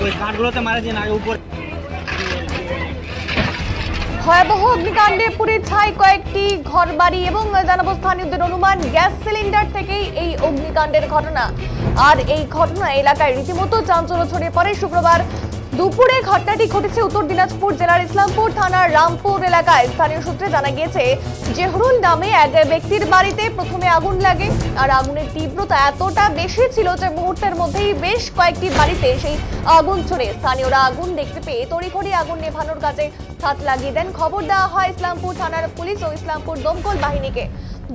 ওই কাঠগুলোতে মারা দিয়ে আগে উপরে। ভয়াবহ অগ্নিকাণ্ডে পুড়ে ছাই কয়েকটি ঘরবাড়ি এবং জানাবো স্থানীয়দের অনুমান গ্যাস সিলিন্ডার থেকেই এই অগ্নিকাণ্ডের ঘটনা। আর এই ঘটনা এলাকায় রীতিমতো চাঞ্চল্য ছড়িয়ে পড়ে। শুক্রবার দুপুরে ঘটনাটি ঘটেছে উত্তর দিনাজপুর জেলার ইসলামপুর থানার রামপুর এলাকায়। স্থানীয় সূত্রে জানা গিয়েছে জেহরুল নামে এক ব্যক্তির বাড়িতে প্রথমে আগুন লাগে। আর আগুনের তীব্রতা এতটা বেশি ছিল যে মুহূর্তের মধ্যেই বেশ কয়েকটি বাড়িতে সেই আগুন ছড়ে। স্থানীয়রা আগুন দেখতে পেয়ে তড়িঘড়ি আগুন নেভানোর কাজে হাত লাগিয়ে দেন। খবর দেওয়া হয় ইসলামপুর থানার পুলিশ ও ইসলামপুর দমকল বাহিনীকে।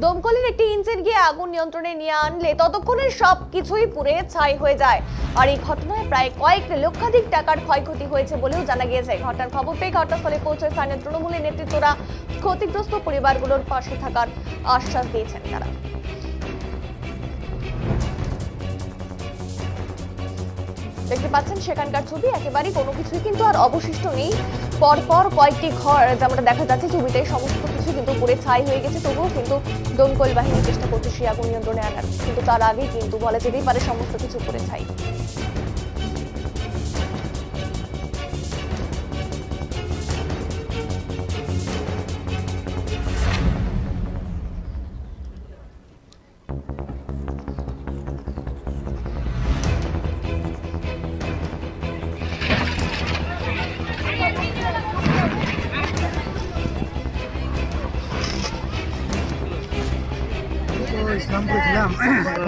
দমকলের একটি ইঞ্জিন গিয়ে আগুন নিয়ন্ত্রণে নিয়ে আনলে ততক্ষণে সবকিছুই পুড়ে ছাই হয়ে যায়। আর এই ঘটনায় প্রায় কয়েক লক্ষাধিক টাকার ক্ষয়ক্ষতি হয়েছে বলেও জানা গিয়েছে। ঘটনার খবর পেয়ে ঘটনাস্থলে পৌঁছে স্থানীয় তৃণমূলের নেতৃত্বরা ক্ষতিগ্রস্ত পরিবারগুলোর পাশে থাকার আশ্বাস দিয়েছেন। তারা দেখতে পাচ্ছেন সেখানকার ছবি, একেবারেই কোনো কিছুই কিন্তু আর অবশিষ্ট নেই। পরপর কয়েকটি ঘর যেমনটা দেখা যাচ্ছে ছবিতে, সমস্ত কিছু কিন্তু পুড়ে ছাই হয়ে গেছে। তবুও কিন্তু দমকল বাহিনী চেষ্টা করছে সেই আগুন নিয়ন্ত্রণে আনার, কিন্তু তার আগেই কিন্তু বলা যেতেই পারে সমস্ত কিছু পুড়ে ছাই। ইসলামপুরে ছিলাম,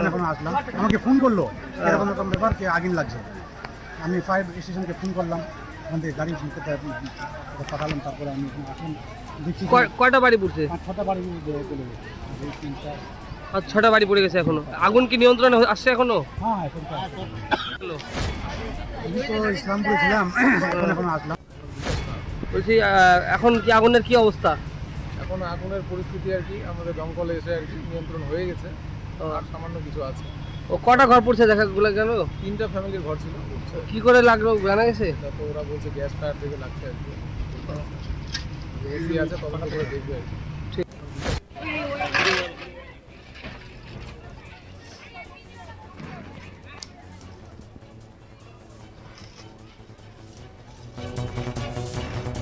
এখন আসলাম। আমাকে ফোন করলো এরকম এরকম ব্যাপার, কে আগুন লাগছে। আমি ফায়ার স্টেশনকে ফোন করলাম, ওখান থেকে গাড়ি পাঠালাম। তারপরে আমি আসলাম, দেখছি কয়টা বাড়ি পড়ছে? 5-6টা বাড়ি চলে গেছে। 6টা বাড়ি পড়ে গেছে এখনো। আগুন কি নিয়ন্ত্রণে আসছে এখনো? হ্যাঁ, এখন তো আমি তো ইসলামপুরে ছিলাম, এখন আসলাম। বলছি এখন কি আগুনের কি অবস্থা? এখন আগুনের পরিস্থিতি আর কি আমাদের দমকলে এসে আর কি নিয়ন্ত্রণ হয়ে গেছে, আর সামান্য কিছু আছে। ও কটা ঘর পড়ছে দেখা গেল? 3টা ফ্যামিলির ঘর ছিল। কি করে লাগলো জানা গেছে? তো ওরা বলছে গ্যাস ফায়ার থেকে লাগছে আর কি। এসি আছে, তদন্ত করে দেখবে আর কি।